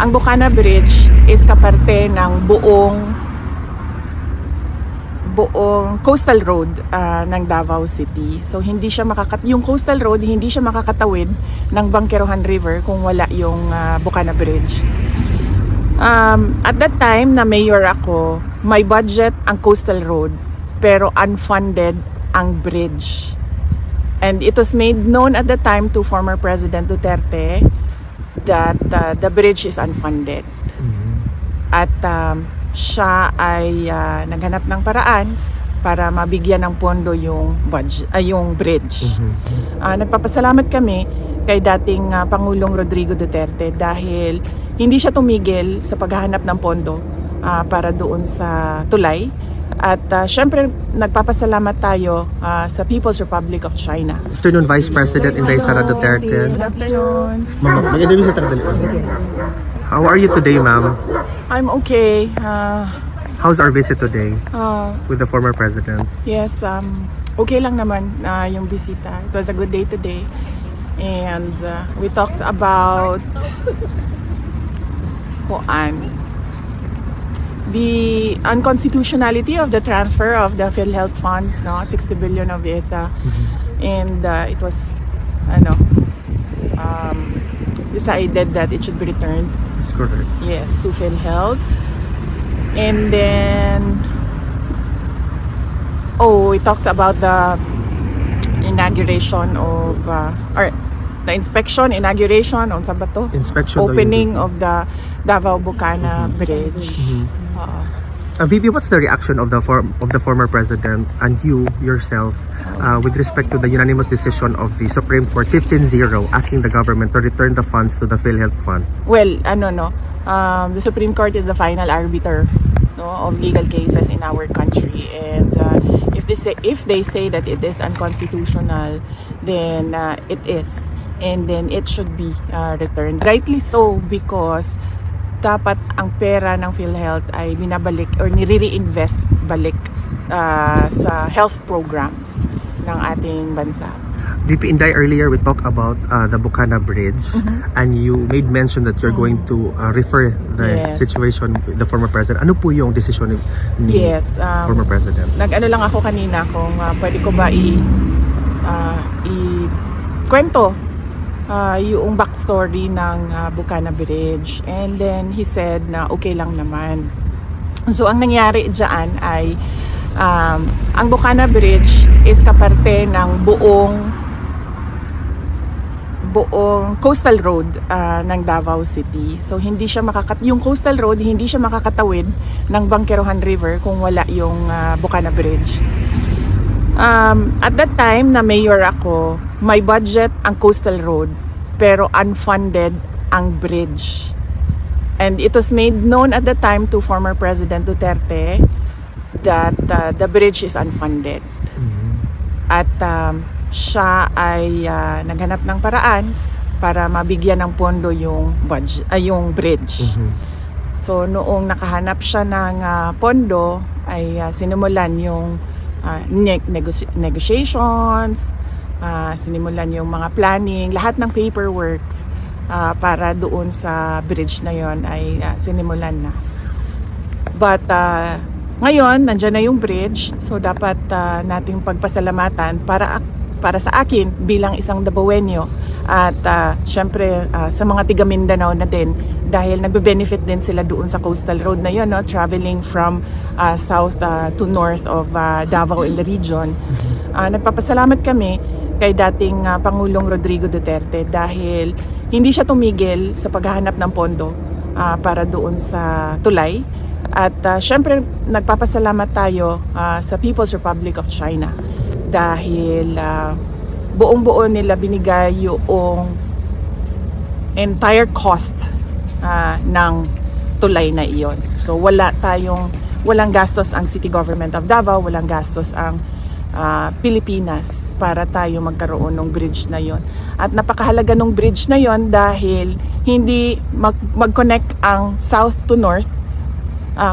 Ang Bocana Bridge is kaparte ng buong coastal road ng Davao City. So hindi siya yung coastal road hindi siya makakatawid ng Bangkerohan River kung wala yung Bocana Bridge. At that time na mayor ako, may budget ang coastal road pero unfunded ang bridge. And it was made known at the time to former President Duterte that the bridge is unfunded. At siya ay naghanap ng paraan para mabigyan ng pondo yung bridge. Nagpapasalamat kami kay dating Pangulong Rodrigo Duterte dahil hindi siya tumigil sa paghahanap ng pondo para doon sa tulay. At syempre nagpapasalamat tayo sa People's Republic of China. Afternoon, Vice President Inday Sara Duterte. Good afternoon. How are you today, ma'am? I'm okay. How's our visit today with the former president? Yes, okay lang naman yung bisita. It was a good day today. And we talked about the unconstitutionality of the transfer of the PhilHealth funds, 60 billion of it. And it was decided that it should be returned. That's correct. Yes, to PhilHealth. And then we talked about the inauguration of or the inauguration on Sabato. Opening of the Davao Bocana Bridge. VP, what's the reaction of the former president and you yourself with respect to the unanimous decision of the Supreme Court 15-0 asking the government to return the funds to the PhilHealth Fund? Well, the Supreme Court is the final arbiter of legal cases in our country, and if they say that it is unconstitutional, then it is, and then it should be returned. Rightly so, because dapat ang pera ng PhilHealth ay binabalik or nire-reinvest balik sa health programs ng ating bansa. VP Inday, earlier we talked about the Bocana Bridge, and you made mention that you're going to refer the situation with the former president. Ano po yung decision ni former president? Nag-ano lang ako kanina kung pwede ko ba i-kwento yung backstory ng Bocana Bridge. And then he said na okay lang naman. So ang nangyari dyan ay ang Bocana Bridge is kaparte ng buong coastal road ng Davao City. So hindi siya yung coastal road hindi siya makakatawid ng Bangkerohan River kung wala yung Bocana Bridge. At that time na mayor ako, may budget ang coastal road pero unfunded ang bridge. And it was made known at the time to former President Duterte that the bridge is unfunded. At siya ay naghanap ng paraan para mabigyan ng pondo yung bridge. So noong nakahanap siya ng pondo ay sinimulan yung negotiations, sinimulan yung mga planning, lahat ng paperworks para doon sa bridge na yon ay sinimulan na. But ngayon, nandiyan na yung bridge, so dapat nating pagpasalamatan para sa akin bilang isang Davaoenyo at syempre sa mga tiga Mindanao na din dahil nagbe-benefit din sila doon sa coastal road na yun, traveling from south to north of Davao in the region. Nagpapasalamat kami kay dating Pangulong Rodrigo Duterte dahil hindi siya tumigil sa paghahanap ng pondo para doon sa tulay. At syempre nagpapasalamat tayo sa People's Republic of China dahil buong-buo nila binigay yung entire cost ng tulay na iyon. So walang gastos ang City Government of Davao, walang gastos ang Pilipinas para tayo magkaroon ng bridge na yon. At napakahalaga ng bridge na yon dahil hindi mag-connect ang south to north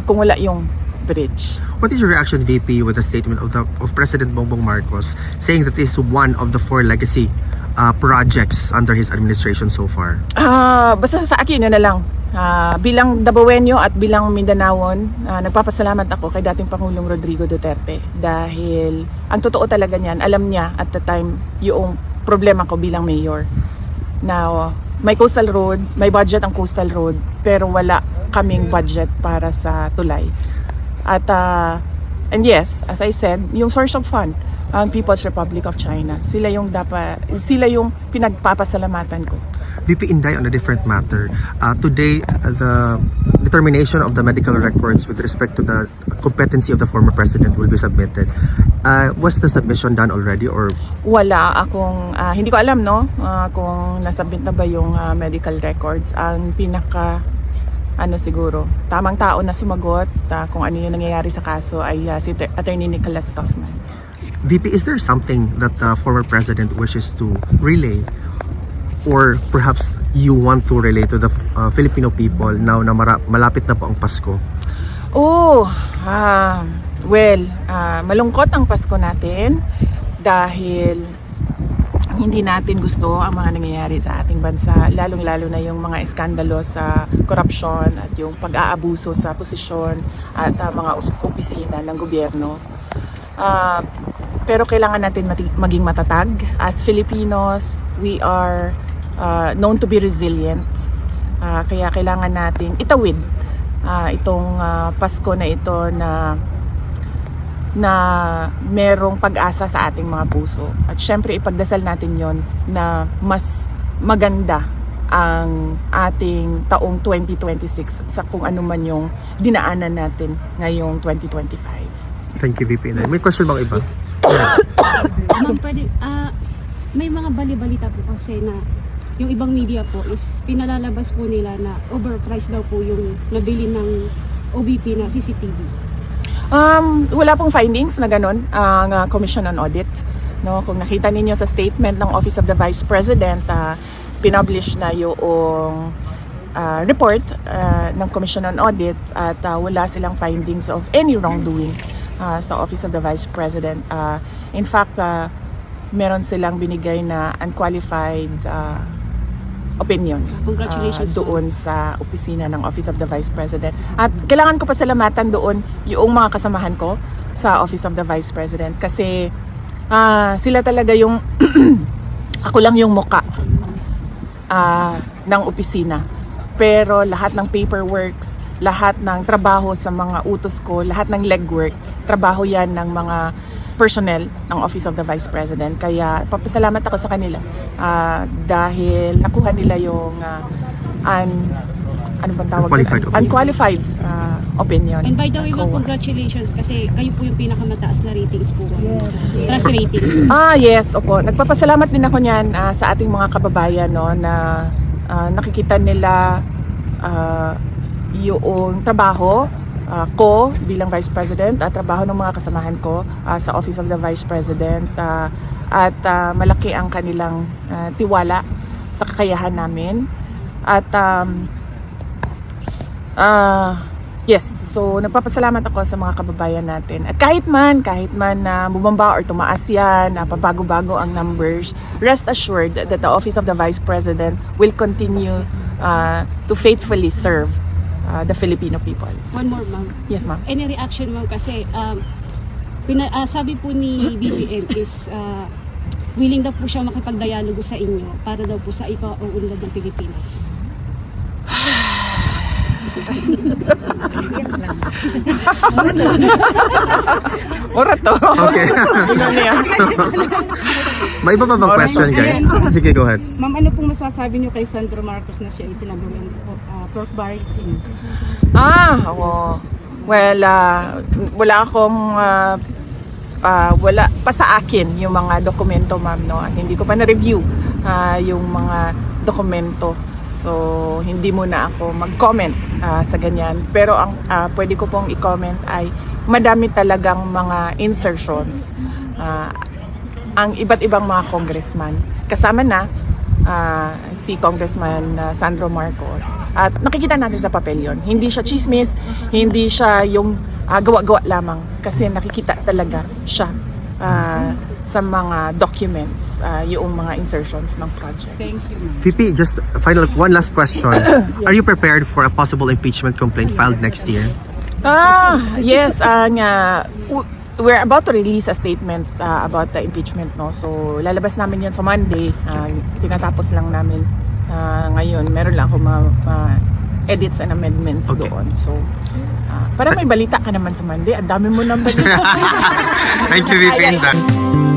kung wala yung bridge. What is your reaction, VP, with the statement of President Bongbong Marcos saying that this is one of the 4 legacy projects under his administration so far? Basta sa akin, yun na lang. Bilang Dabawenyo at bilang Mindanaon, nagpapasalamat ako kay dating Pangulong Rodrigo Duterte dahil ang totoo talaga niyan, alam niya at the time yung problema ko bilang mayor. Now, may coastal road, may budget ang coastal road, pero wala kaming budget para sa tulay. At and yes, as I said, yung source of fund, ang People's Republic of China, sila yung pinagpapasalamatan ko. VP Inday, on a different matter, today the determination of the medical records with respect to the competency of the former president will be submitted. Was the submission done already or? Wala akong, hindi ko alam kung nasubmit na ba yung medical records. Ang siguro, tamang tao na sumagot kung ano yung nangyayari sa kaso ay si Attorney Nicholas Stockman. VP, is there something that the former president wishes to relay or perhaps you want to relay to the Filipino people now na malapit na po ang Pasko? Malungkot ang Pasko natin dahil hindi natin gusto ang mga nangyayari sa ating bansa, lalong-lalo na yung mga iskandalo sa korupsyon at yung pag-aabuso sa posisyon at mga opisina ng gobyerno. Pero kailangan natin maging matatag. As Filipinos, we are known to be resilient. Kaya kailangan nating itawid itong Pasko na ito na merong pag-asa sa ating mga puso. At syempre ipagdasal natin yon na mas maganda ang ating taong 2026 sa kung ano man yung dinaanan natin ngayong 2025. Thank you, VP Inday. May question bang iba? Ma'am, pwede, may mga bali-balita po kasi na yung ibang media po is pinalalabas po nila na overpriced daw po yung nabili ng OBP na CCTV. Wala pong findings na ganun ang Commission on Audit. No, kung nakita ninyo sa statement ng Office of the Vice President, pinublish na yung report ng Commission on Audit at wala silang findings of any wrongdoing sa Office of the Vice President. In fact, meron silang binigay na unqualified opinion doon sa opisina ng Office of the Vice President. At kailangan ko pasalamatan doon yung mga kasamahan ko sa Office of the Vice President kasi sila talaga yung ako lang yung muka ng opisina. Pero lahat ng paperworks, lahat ng trabaho sa mga utos ko, lahat ng legwork, trabaho yan ng mga personnel ng Office of the Vice President. Kaya papasalamat ako sa kanila dahil nakuha nila yung unqualified opinion. And by the way, ma'am, congratulations kasi kayo po yung pinakamataas na ratings po. Trust rating. Yes, opo. Nagpapasalamat din ako niyan sa ating mga kababayan na nakikita nila yung trabaho ko bilang Vice President at trabaho ng mga kasamahan ko sa Office of the Vice President at malaki ang kanilang tiwala sa kakayahan namin at yes, so nagpapasalamat ako sa mga kababayan natin at kahit man na bumaba or tumaas yan, pabago-bago ang numbers, rest assured that the Office of the Vice President will continue to faithfully serve the Filipino people. One more, ma'am. Yes, ma'am. Any reaction, ma'am? Kasi sabi po ni BBM is willing daw po siya makipag-dialogo sa inyo para daw po sa ika-uunlad ng Pilipinas. Ora to. Okay. May iba pa bang question, guys? Sige, go ahead. Ma'am, ano pong masasabi niyo kay Sandro Marcos na siya itinagawin pork barricade? Well, wala akong wala pa sa akin yung mga dokumento, ma'am, no. Hindi ko pa na-review yung mga dokumento. So, hindi muna ako mag-comment sa ganyan. Pero ang pwede ko pong i-comment ay madami talagang mga insertions. Ang iba't ibang mga congressman. Kasama na si Congressman Sandro Marcos. At nakikita natin sa papel yun. Hindi siya chismis, hindi siya yung gawa-gawa lamang. Kasi nakikita talaga siya sa mga documents, yung mga insertions ng project. Thank you. VP, just one last question. Are you prepared for a possible impeachment complaint filed next year? Yes, we're about to release a statement about the impeachment, no. So lalabas namin 'yan sa Monday. Tinatapos lang namin ngayon. Meron lang akong mga edits and amendments Okay. doon. So parang may balita ka naman sa Monday. Ang dami mo ng balita. Thank you, VP.